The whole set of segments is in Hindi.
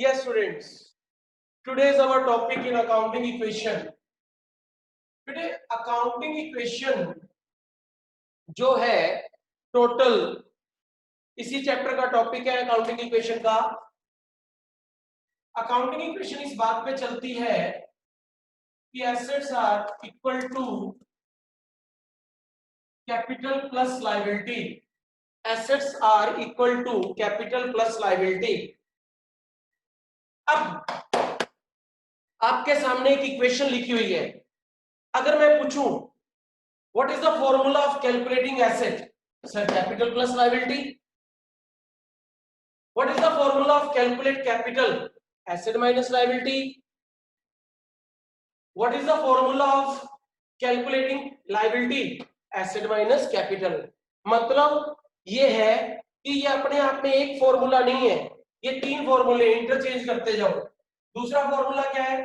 Yes, students. Today is our topic in accounting equation. Today accounting equation जो है टोटल इसी चैप्टर का टॉपिक है अकाउंटिंग इक्वेशन का। अकाउंटिंग इक्वेशन इस बात पे चलती है कि assets are equal to capital plus liability. Assets are equal to capital plus liability. अब आपके सामने एक इक्वेशन लिखी हुई है। अगर मैं पूछूं what is the formula of calculating asset, sir capital plus liability. What is the formula of calculate capital, asset minus liability. What is the formula of calculating liability, asset minus capital. मतलब ये है कि ये अपने आप में एक फॉर्मूला नहीं है, ये तीन फॉर्मूले इंटरचेंज करते जाओ। दूसरा फॉर्मूला क्या है,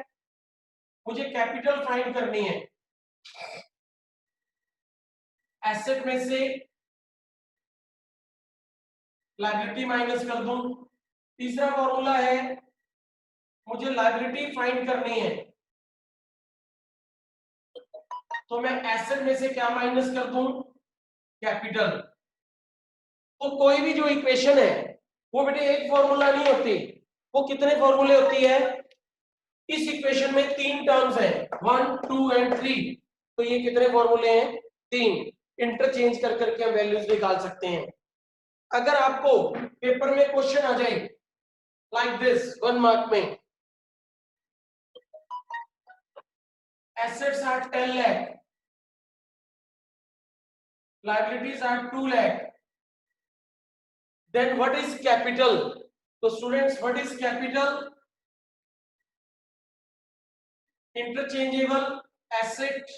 मुझे कैपिटल फाइंड करनी है, एसेट में से लायबिलिटी माइनस कर दूं। तीसरा फॉर्मूला है मुझे लायबिलिटी फाइंड करनी है, तो मैं एसेट में से क्या माइनस कर दूं, कैपिटल। तो कोई भी जो इक्वेशन है वो बेटे एक फॉर्मूला नहीं होती, वो कितने फॉर्मूले होती है। इस इक्वेशन में तीन टर्म्स हैं, 1, 2 एंड 3। तो ये कितने फॉर्मूले हैं, तीन। इंटरचेंज कर करके हम वैल्यूज निकाल सकते हैं। अगर आपको पेपर में क्वेश्चन आ जाए लाइक दिस 1 मार्क में, assets are 10 lakh, liabilities are 2 lakh, then what is capital? So students, what is capital? Interchangeable asset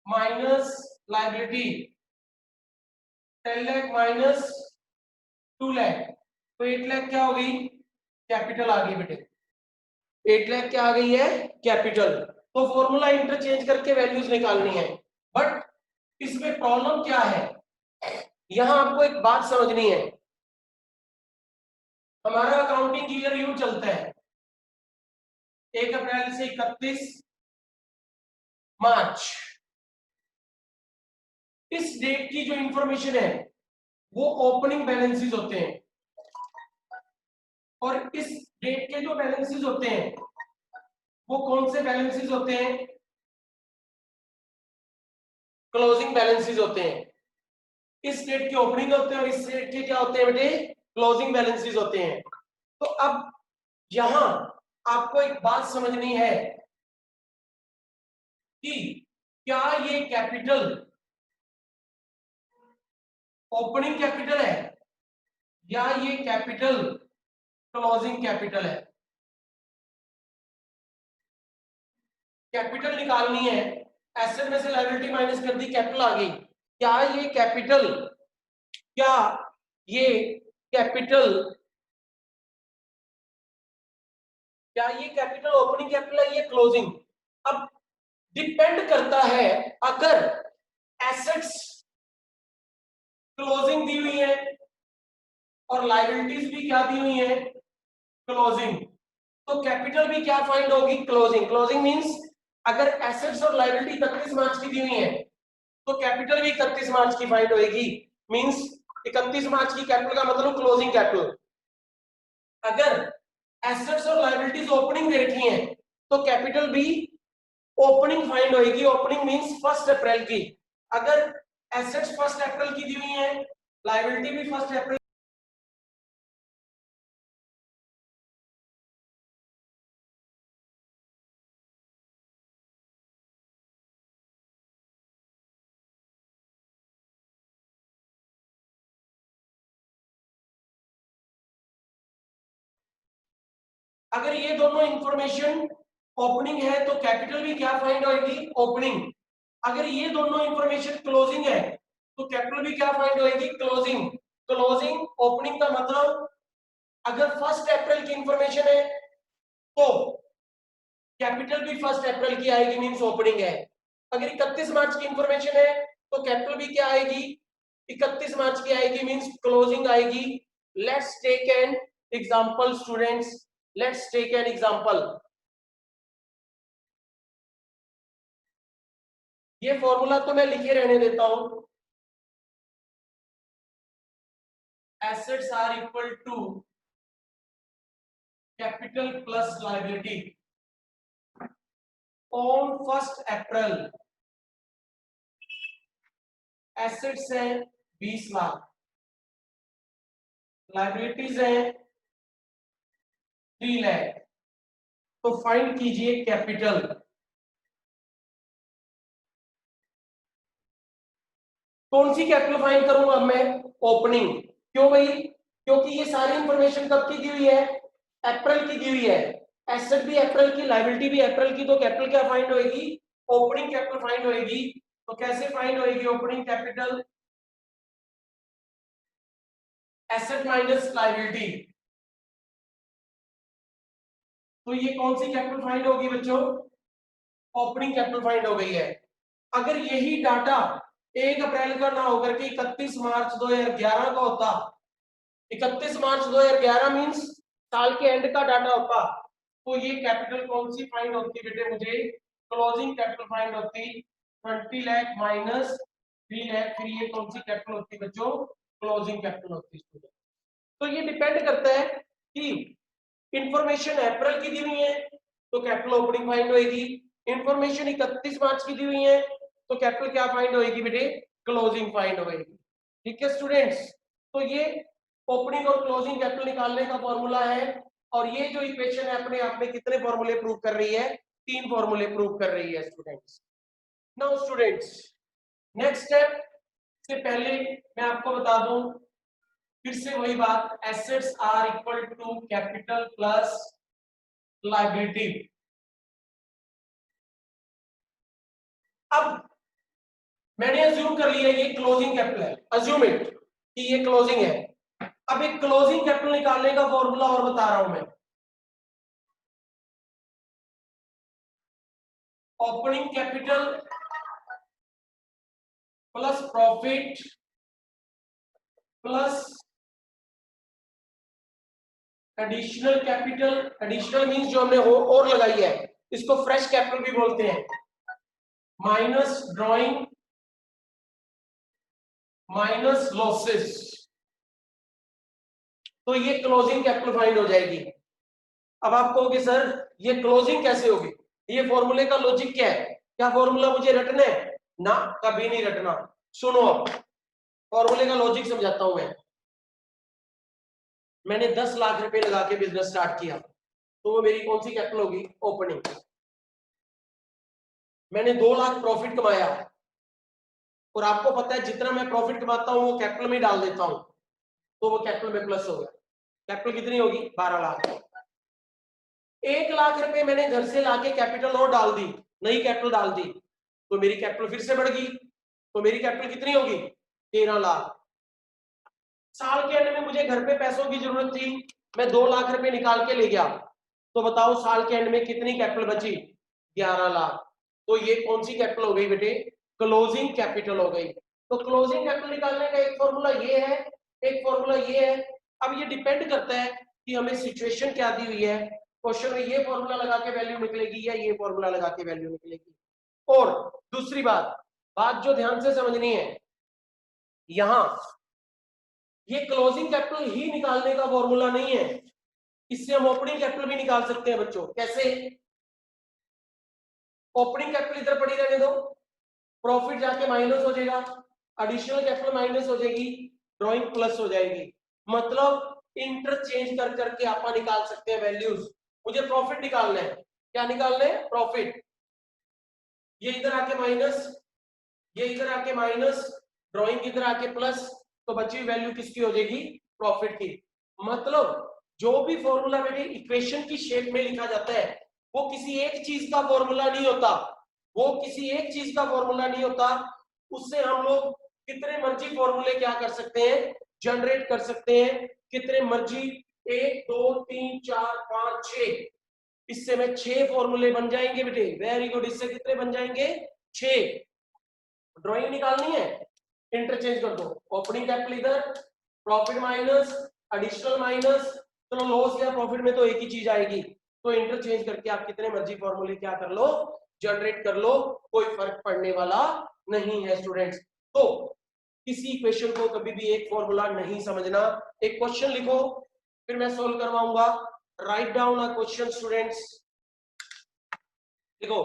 minus liability, 10 lakh minus 2 lakh, तो 8 लाख क्या हो गई, कैपिटल आ गई बेटे। 8 लाख क्या आ गई है, कैपिटल। तो फॉर्मूला इंटरचेंज करके वैल्यूज निकालनी है। बट इसमें प्रॉब्लम क्या है, यहां आपको एक बात समझनी है। हमारा अकाउंटिंग ईयर यूं चलता है 1 अप्रैल से 31 मार्च। इस डेट की जो इंफॉर्मेशन है वो ओपनिंग बैलेंसेस होते हैं, और इस डेट के जो बैलेंसेस होते हैं वो कौन से बैलेंसेस होते हैं, क्लोजिंग बैलेंसेस होते हैं। इस डेट के ओपनिंग होते हैं और इस डेट के क्या होते हैं बेटे, क्लोजिंग बैलेंसेस होते हैं। तो अब यहां आपको एक बात समझनी है कि क्या ये कैपिटल ओपनिंग कैपिटल है या ये कैपिटल क्लोजिंग कैपिटल है। कैपिटल निकालनी है, एसेट में से लायबिलिटी माइनस कर दी, कैपिटल आ गई। क्या ये कैपिटल, क्या ये कैपिटल, क्या ये कैपिटल ओपनिंग कैपिटल है, ये क्लोजिंग। अब डिपेंड करता है, अगर एसेट्स क्लोजिंग दी हुई है और लायबिलिटीज भी क्या दी हुई है, क्लोजिंग, तो कैपिटल भी क्या फाइंड होगी, क्लोजिंग। क्लोजिंग मींस अगर एसेट्स और लायबिलिटी 31 मार्च की दी हुई है तो कैपिटल भी 31 मार्च की फाइंड होएगी। मींस 31 मार्च की कैपिटल का मतलब क्लोजिंग कैपिटल। अगर एसेट्स और लायबिलिटीज ओपनिंग दे रखी हैं तो कैपिटल भी ओपनिंग फाइंड होएगी। ओपनिंग मींस 1 अप्रैल की। अगर एसेट्स 1 अप्रैल की दी हुई है, लायबिलिटी भी 1 अप्रैल। अगर ये दोनों इंफॉर्मेशन ओपनिंग है तो कैपिटल भी क्या फाइंड होएगी, ओपनिंग। अगर ये दोनों इंफॉर्मेशन क्लोजिंग है तो कैपिटल भी क्या फाइंड होएगी, क्लोजिंग। क्लोजिंग ओपनिंग का मतलब अगर 1 अप्रैल की इंफॉर्मेशन है तो कैपिटल भी 1 अप्रैल की आएगी, मींस ओपनिंग है। अगर 31 मार्च की इंफॉर्मेशन है तो कैपिटल भी क्या आएगी, 31 मार्च की आएगी, मींस क्लोजिंग आएगी। Let's take an example students. Let's take an example. ये फॉर्मूला तो मैं लिखे रहने देता हूं, assets are equal to capital plus liability on 1 April. Assets हैं 20 लाख, लायबिलिटीज हैं 3 लाख। तो फाइंड कीजिए कैपिटल। कौन सी कैपिटल फाइंड करूंगा मैं? ओपनिंग। क्यों भाई? क्योंकि ये सारी इंफॉर्मेशन कब की दी हुई है? अप्रैल की दी हुई है। एसेट भी अप्रैल की, लायबिलिटी भी अप्रैल की, तो कैपिटल क्या फाइंड होएगी? ओपनिंग कैपिटल फाइंड होएगी। तो कैसे फाइंड होएगी opening capital? Asset minus liability. तो ये कौन सी कैपिटल फाइंड होगी बच्चों? ओपनिंग कैपिटल फाइंड हो गई है। अगर यही डाटा 1 अप्रैल का ना होकर के 31 मार्च 2011 का होता, 31 मार्च 2011 मींस साल के एंड का डाटा होता, तो ये कैपिटल कौन सी फाइंड होती बेटे? मुझे क्लोजिंग कैपिटल फाइंड होती 20 लाख माइनस 3 लाख। फिर ये कौन सी कैपिटल होती बच्चों? क्लोजिंग कैपिटल होती है। तो ये डिपेंड करता है कि इंफॉर्मेशन अप्रैल की दी हुई है तो कैपिटल ओपनिंग फाइंड होएगी, इंफॉर्मेशन 31 मार्च की दी हुई है तो कैपिटल क्या फाइंड होएगी बेटे? क्लोजिंग फाइंड होएगी। ठीक है स्टूडेंट्स, तो ये ओपनिंग और क्लोजिंग कैपिटल निकालने का फॉर्मूला है। और ये जो इक्वेशन है अपने आप में कितने फॉर्मूले प्रूव कर रही है? 3 फॉर्मूले प्रूव कर रही है students. Now students, next step से पहले मैं आपको बता दूं, फिर से वही बात, assets are equal to capital plus liability. अब मैंने अज्यूम कर लिया ये क्लोजिंग कैपिटल है, अज्यूम इट कि ये क्लोजिंग है। अब एक क्लोजिंग कैपिटल निकालने का फॉर्मूला और बता रहा हूं मैं। Opening capital plus profit plus additional capital. Additional means जो हमने और लगाई है, इसको फ्रेश कैपिटल भी बोलते हैं, माइनस ड्रॉइंग माइनस लॉसेस। तो ये क्लोजिंग कैपिटल फाइंड हो जाएगी। अब आप कहोगे सर ये क्लोजिंग कैसे होगी? ये फॉर्मूले का लॉजिक क्या है? क्या फॉर्मूला मुझे रटना है? ना, कभी नहीं रटना। सुनो, अब फॉर्मूले का लॉजिक समझाता हूं मैं। मैंने 10 लाख रुपए लगा के बिजनेस स्टार्ट किया, तो वो मेरी कौन सी कैपिटल होगी? ओपनिंग। मैंने 2 लाख प्रॉफिट कमाया, और आपको पता है जितना मैं प्रॉफिट कमाता हूं वो कैपिटल में डाल देता हूं, तो वो कैपिटल में प्लस हो गया। कैपिटल कितनी होगी? 12 लाख। 1 लाख रुपए मैंने घर से लाके कैपिटल और डाल दी, नई कैपिटल डाल दी, तो मेरी कैपिटल फिर से बढ़ गई, तो मेरी कैपिटल कितनी होगी? 13 लाख। साल के एंड में मुझे घर पे पैसों की जरूरत थी, मैं 2 लाख रुपए निकाल के ले गया, तो बताओ साल के एंड में कितनी कैपिटल बची? 11 लाख। तो ये कौन सी कैपिटल हो गई बेटे? क्लोजिंग कैपिटल हो गई। तो क्लोजिंग कैपिटल निकालने का एक फॉर्मूला ये है, एक फॉर्मूला ये है। अब ये डिपेंड करता है कि हमें सिचुएशन क्या दी हुई है। क्वेश्चन में ये फॉर्मूला लगा के वैल्यू निकलेगी या ये फॉर्मूला लगा के वैल्यू निकलेगी। और दूसरी बात, बात जो ध्यान से समझनी है, यहां ये क्लोजिंग कैपिटल ही निकालने का फॉर्मूला नहीं है, इससे हम ओपनिंग कैपिटल भी निकाल सकते हैं बच्चों। कैसे? ओपनिंग कैपिटल इधर पड़ी रहने दो, प्रॉफिट जाके माइनस हो जाएगा, एडिशनल कैपिटल माइनस हो जाएगी, ड्राइंग प्लस हो जाएगी। मतलब इंटरचेंज कर करके आप निकाल सकते हैं वैल्यूज। मुझे प्रॉफिट निकालना है, क्या निकालना है? प्रॉफिट। ये इधर आके माइनस, ये इधर आके माइनस, ड्राइंग इधर आके प्लस, तो बची हुई वैल्यू किसकी हो जाएगी? प्रॉफिट की। मतलब जो भी फॉर्मूला मेरी इक्वेशन की शेप में लिखा जाता है वो किसी एक चीज का फॉर्मूला नहीं होता, वो किसी एक चीज का फॉर्मूला नहीं होता। उससे हम लोग कितने मर्जी फॉर्मूले क्या कर सकते हैं? जनरेट कर सकते हैं, कितने मर्जी, 1 2 3 4 5 6, इससे में 6 फॉर्मूले बन जाएंगे बेटे। Very good. इससे कितने बन जाएंगे? 6। ड्राइंग निकालनी है, इंटरचेंज कर दो, ओपनिंग कैपिटल इधर, प्रॉफिट माइनस, एडिशनल माइनस, चलो लॉस या प्रॉफिट में तो एक ही चीज आएगी, तो इंटरचेंज करके आप कितने मर्जी फॉर्मूले क्या कर लो, जनरेट कर लो, कोई फर्क पड़ने वाला नहीं है स्टूडेंट्स। तो किसी क्वेश्चन को कभी भी एक फॉर्मूला नहीं समझना, एक क्वेश्चन लिखो फिर मैं सोल्व करवाऊंगा। Write down a question students, देखो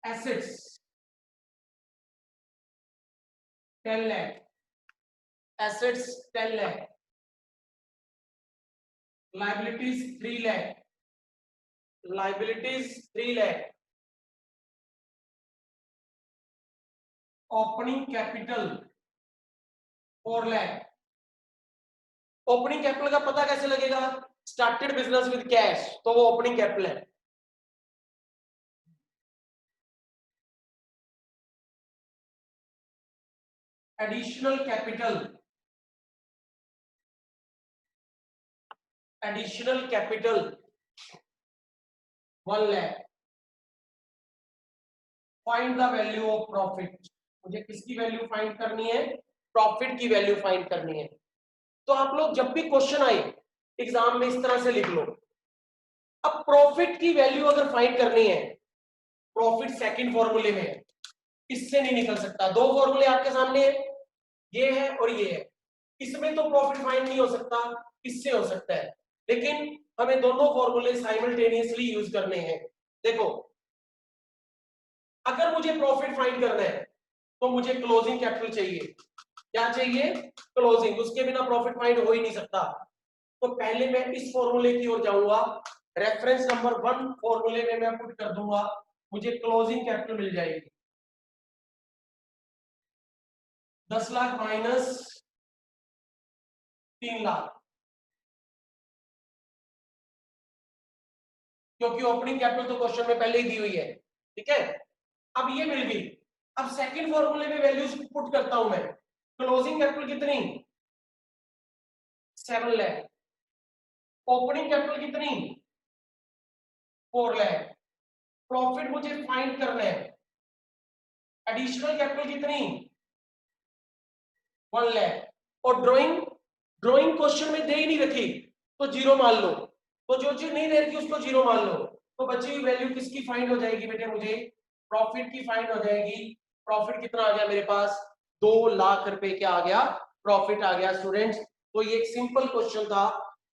assets 10 lakh, assets 10 lakh, liabilities 3 lakh, liabilities 3 lakh, opening capital 4 lakh. Opening capital का पता कैसे लगेगा, स्टार्टेड बिजनेस विद कैश, तो वो ओपनिंग कैपिटल है। Additional capital, additional capital 1 lakh. Find the value of profit, मुझे किसकी वैल्यू फाइंड करनी है, प्रॉफिट की वैल्यू फाइंड करनी है। तो आप लोग जब भी क्वेश्चन आए एग्जाम में इस तरह से लिख लो। अब प्रॉफिट की वैल्यू अगर फाइंड करनी है, प्रॉफिट सेकंड फॉर्मूले में है, इससे नहीं निकल सकता। दो फॉर्मूले आपके सामने है, ये है और ये है, इसमें तो प्रॉफिट फाइंड नहीं हो सकता, इससे हो सकता है, लेकिन हमें दोनों फॉर्मूले साइमल्टेनियसली यूज करने हैं। देखो अगर मुझे प्रॉफिट फाइंड करना है तो मुझे क्लोजिंग कैपिटल चाहिए। क्या चाहिए, क्लोजिंग, उसके बिना प्रॉफिट फाइंड हो ही नहीं सकता। तो पहले मैं इस फॉर्मूले की ओर जाऊंगा, रेफरेंस नंबर 1 फॉर्मूले में मैं पुट कर दूंगा, मुझे क्लोजिंग कैपिटल मिल जाएगी 10 लाख माइनस 3 लाख, क्योंकि ओपनिंग कैपिटल तो क्वेश्चन में पहले ही दी हुई है। ठीक है, अब ये मिल गई। अब सेकंड फॉर्मूले में वैल्यूज पुट करता हूं मैं, क्लोजिंग कैपिटल कितनी 7 लाख, ओपनिंग कैपिटल कितनी 4 लाख, प्रॉफिट मुझे फाइंड करना है, एडिशनल कैपिटल कितनी 1 लाख, और ड्राइंग, ड्राइंग क्वेश्चन में दे ही नहीं रखी तो जीरो मान लो, तो जो चीज नहीं दे रखी उसको जीरो मान लो। तो बची हुई वैल्यू किसकी फाइंड हो जाएगी बेटे, मुझे प्रॉफिट की फाइंड हो जाएगी। प्रॉफिट कितना आ गया मेरे पास, 2 लाख रुपए क्या आ गया, प्रॉफिट आ गया स्टूडेंट्स। तो ये एक सिंपल क्वेश्चन था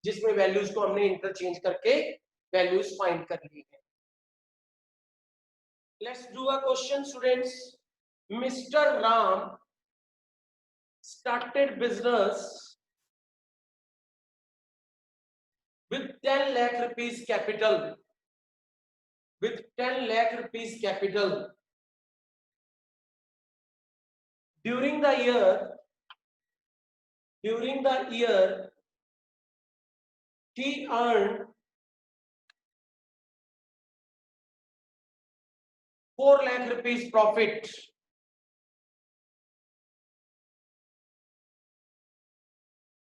जिसमें वैल्यूज को हमने इंटरचेंज करके वैल्यूज फाइंड कर ली है। Let's do a question students. Mister Ram started business with 10 lakh rupees capital, with 10 lakh rupees capital. During the year he earned 4 lakh rupees profit.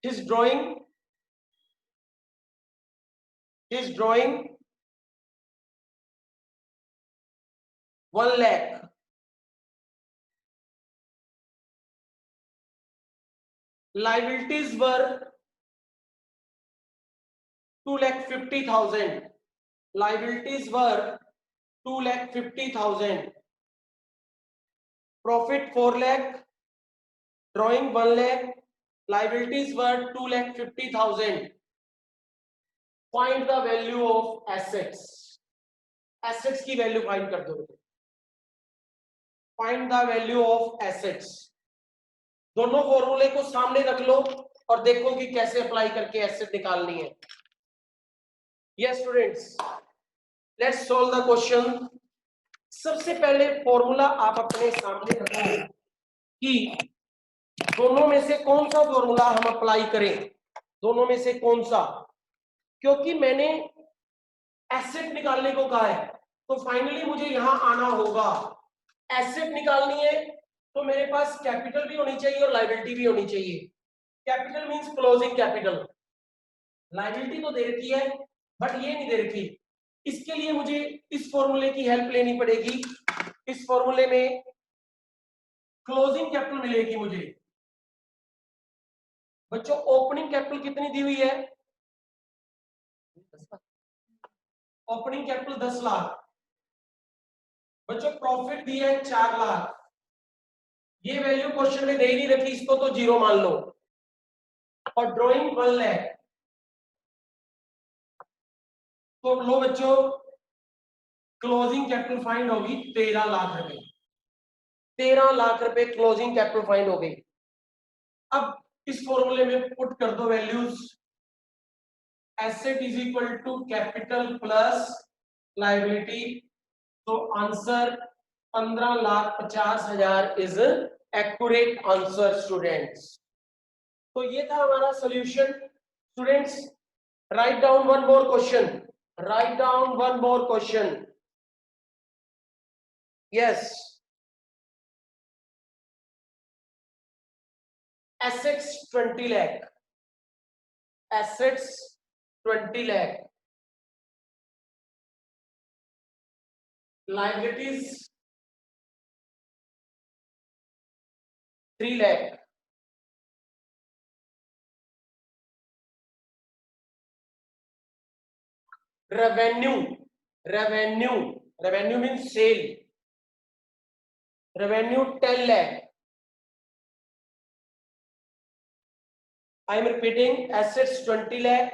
His drawing is drawing 1 lakh. Liabilities were 2,50,000. Liabilities were 2,50,000. Profit 4 lakh. Drawing 1 lakh. Liabilities were 2,50,000. Find the value of assets. Assets की वैल्यू फाइंड कर दो. Find the value of assets. दोनों फॉर्मूले को सामने रख लो और देखो कि कैसे अप्लाई करके एसेट निकालनी है. Yes students, let's solve the question. सबसे पहले फॉर्मूला आप अपने सामने रखो कि दोनों में से कौन सा फॉर्मूला हम अप्लाई करें, दोनों में से कौन सा, क्योंकि मैंने एसेट निकालने को कहा है तो फाइनली मुझे यहां आना होगा. एसेट निकालनी है तो मेरे पास कैपिटल भी होनी चाहिए और लायबिलिटी भी होनी चाहिए. Capital means closing capital, liability तो दे रखी है बट ये नहीं दे रखी. इसके लिए मुझे इस फॉर्मूले की हेल्प लेनी पड़ेगी. इस फॉर्मूले में क्लोजिंग कैपिटल मिलेगी मुझे. बच्चों ओपनिंग कैपिटल कितनी दी हुई है? Opening capital 10 lakh. बच्चों प्रॉफिट दिया है 4 लाख। ये वैल्यू क्वेश्चन में दे ही नहीं रखी, इसको तो जीरो मान लो। और ड्रॉइंग 1 लाख, तो लो बच्चों क्लोजिंग कैपिटल फाइंड होगी 13 लाख रुपए। 13 लाख रुपए क्लोजिंग कैपिटल फाइंड हो गई। अब इस फॉर्मूले में पुट कर दो values. Asset is equal to capital plus liability, तो answer 15,50,000 is accurate answer students. तो ये था हमारा solution. Students write down one more question, write down one more question. Yes, assets 20 lakh, assets 20 lakh, liabilities 3 lakh, revenue means sale, revenue 10 lakh. I am repeating, assets 20 lakh,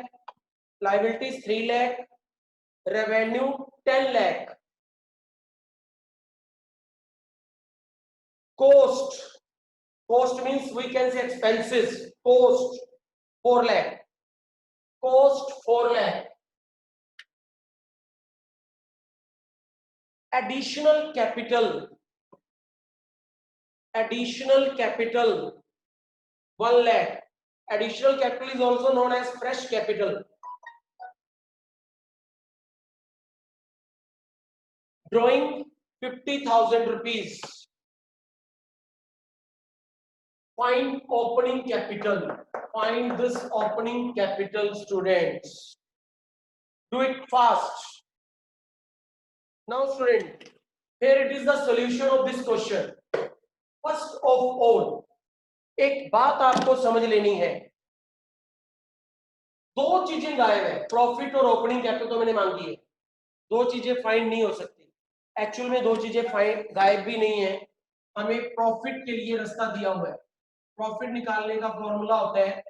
liabilities 3 lakh, revenue 10 lakh. Cost means we can say expenses. Cost 4 lakh, cost 4 lakh. Additional capital 1 lakh. Additional capital is also known as fresh capital. Drawing 50,000 rupees. Find opening capital. Find this opening capital, students. Do it fast. Now student, here it is the solution of this question. First of all, एक बात आपको समझ लेनी है, दो चीजें गायब है, प्रॉफिट और ओपनिंग कैपिटल तो मैंने मांगी है, दो चीजें फाइंड नहीं हो सकती। एक्चुअल में दो चीजें फाइंड गायब भी नहीं है, हमें प्रॉफिट के लिए रास्ता दिया हुआ है। प्रॉफिट निकालने का फॉर्मूला होता है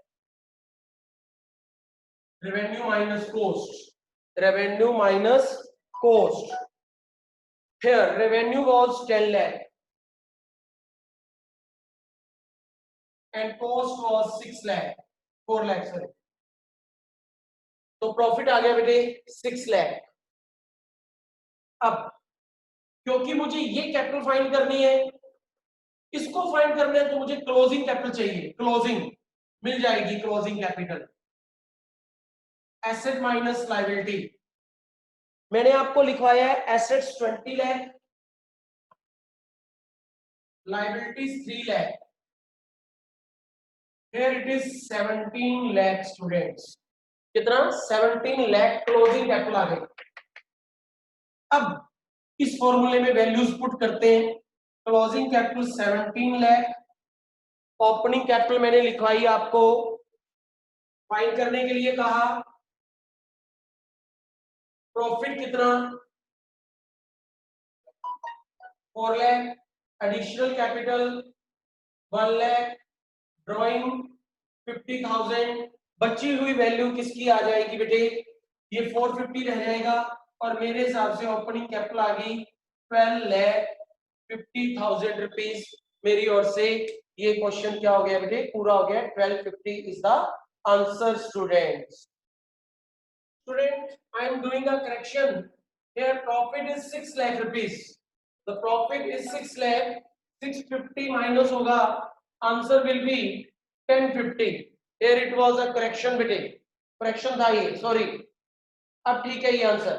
revenue minus cost, revenue minus cost. Here revenue was 10 lakh and cost was 6 lakh, 4 lakh sorry, तो प्रॉफिट आ गया बेटे 6 लाख। अब क्योंकि मुझे ये कैपिटल फाइंड करनी है, इसको फाइंड करना है, तो मुझे क्लोजिंग कैपिटल चाहिए। क्लोजिंग मिल जाएगी, closing capital asset minus liability. मैंने आपको लिखवाया है assets 20 lakh, liabilities 3 lakh, here it is 17 lakh students. कितना? 17 लाख क्लोजिंग कैपिटल आ गई। अब इस फॉर्मूले में वैल्यूज पुट करते हैं। Closing capital 17 lakh, opening capital मैंने लिखवाई आपको, फाइंड करने के लिए कहा। प्रॉफिट कितना? 4 lakh, additional capital 1 lakh, drawing 50,000। बची हुई वैल्यू किसकी आ जाएगी बेटे? ये 450 रह जाएगा और मेरे हिसाब से ओपनिंग कैपिटल आ गई 12,50,000 रुपीज मेरी ओर से। ये क्वेश्चन क्या हो गया बेटे? पूरा हो गया। 1250 is the answer students. Student, I am doing a correction. Here profit is 6 lakh rupees. The profit is 6 lakh. 650 minus होगा, answer will be 1050. Here it was a correction बेटे, correction था ये, sorry. अब ठीक है ये आंसर।